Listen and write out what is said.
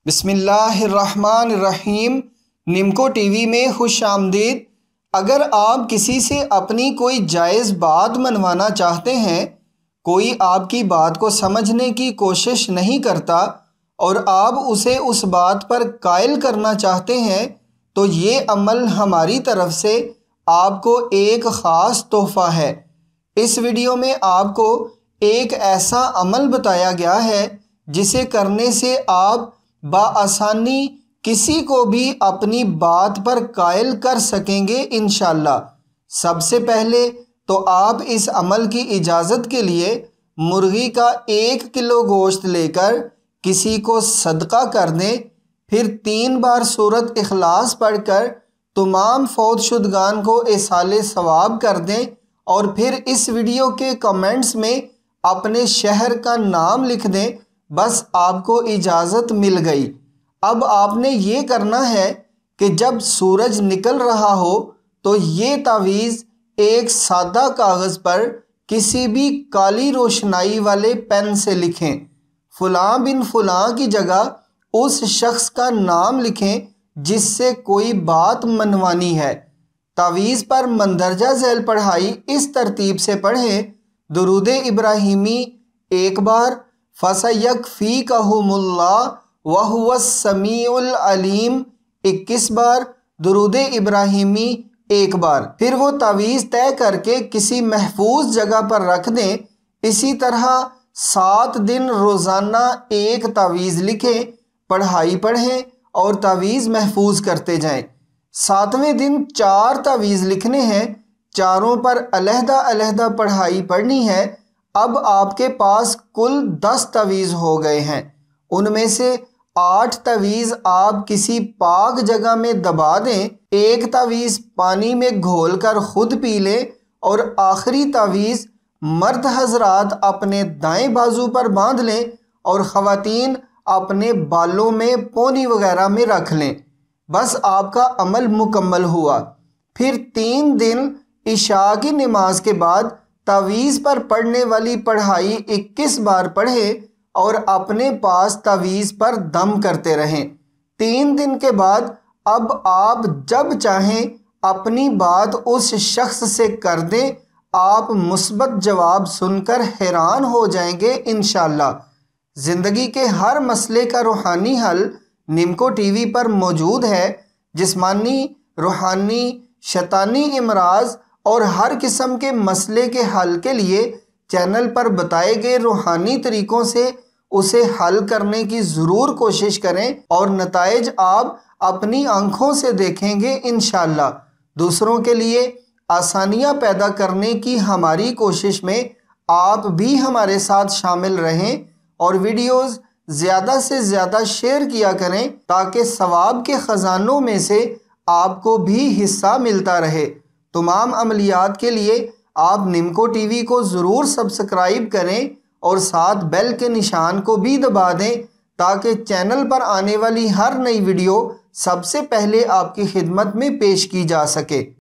بسم اللہ الرحمن الرحیم۔ نمکو ٹی وی میں خوش آمدید۔ اگر آپ کسی سے اپنی کوئی جائز بات منوانا چاہتے ہیں، کوئی آپ کی بات کو سمجھنے کی کوشش نہیں کرتا اور آپ اسے اس بات پر قائل کرنا چاہتے ہیں، تو یہ عمل ہماری طرف سے آپ کو ایک خاص تحفہ ہے۔ اس ویڈیو میں آپ کو ایک ایسا عمل بتایا گیا ہے جسے کرنے سے آپ بآسانی کسی کو بھی اپنی بات پر قائل کر سکیں گے انشاءاللہ۔ سب سے پہلے تو آپ اس عمل کی اجازت کے لیے مرغی کا 1 کلو گوشت لے کر کسی کو صدقہ کر دیں، پھر 3 بار سورۃ اخلاص پڑھ کر تمام فوت شدگان کو ایصال ثواب کر دیں، اور پھر اس ویڈیو کے کمنٹس میں اپنے شہر کا نام لکھ دیں۔ بس آپ کو اجازت مل گئی۔ اب آپ نے یہ کرنا ہے کہ جب سورج نکل رہا ہو تو یہ تعویذ ایک سادہ کاغذ پر کسی بھی کالی روشنائی والے پین سے لکھیں۔ فلاں بن فلاں کی جگہ اس شخص کا نام لکھیں جس سے کوئی بات منوانی ہے۔ تعویذ پر مندرجہ ذیل پڑھائی اس ترتیب سے پڑھیں: درود ابراہیمی 1 بار، فَسَيَكْفِيكَهُمُ اللَّهُ وَهُوَ السَّمِيعُ الْعَلِيمُ 21 بار، درود ابراہیمی 1 بار۔ پھر وہ تعویذ طے کر کے کسی محفوظ جگہ پر رکھ دیں۔ اسی طرح 7 دن روزانہ ایک تعویذ لکھیں، پڑھائی پڑھیں اور تعویذ محفوظ کرتے جائیں۔ 7ویں دن 4 تعویذ لکھنے ہیں، چاروں پر علیحدہ علیحدہ پڑھائی پڑھنی ہے۔ اب آپ کے پاس کل 10 تعویذ ہو گئے ہیں۔ ان میں سے 8 تعویذ آپ کسی پاک جگہ میں دبا دیں، 1 تعویذ پانی میں گھول کر خود پی لیں، اور آخری تعویذ مرد حضرات اپنے دائیں بازو پر باندھ لیں اور خواتین اپنے بالوں میں پونی وغیرہ میں رکھ لیں۔ بس آپ کا عمل مکمل ہوا۔ پھر 3 دن عشاء کی نماز کے بعد تعویذ پر پڑھنے والی پڑھائی 21 بار پڑھیں اور اپنے پاس تعویذ پر دم کرتے رہیں۔ 3 دن کے بعد اب آپ جب چاہیں اپنی بات اس شخص سے کر دیں۔ آپ مثبت جواب سن کر حیران ہو جائیں گے انشاءاللہ۔ زندگی کے ہر مسئلے کا روحانی حل نمکو ٹی وی پر موجود ہے۔ جسمانی، روحانی، شیطانی امراض اور ہر قسم کے مسئلے کے حل کے لیے چینل پر بتائے گئے روحانی طریقوں سے اسے حل کرنے کی ضرور کوشش کریں، اور نتائج آپ اپنی آنکھوں سے دیکھیں گے انشاءاللہ۔ دوسروں کے لیے آسانیاں پیدا کرنے کی ہماری کوشش میں آپ بھی ہمارے ساتھ شامل رہیں اور ویڈیوز زیادہ سے زیادہ شیئر کیا کریں تاکہ ثواب کے خزانوں میں سے آپ کو بھی حصہ ملتا رہے۔ تمام عملیات کے لیے آپ نمکو ٹی وی کو ضرور سبسکرائب کریں اور ساتھ بیل کے نشان کو بھی دبا دیں تاکہ چینل پر آنے والی ہر نئی ویڈیو سب سے پہلے آپ کی خدمت میں پیش کی جا سکے۔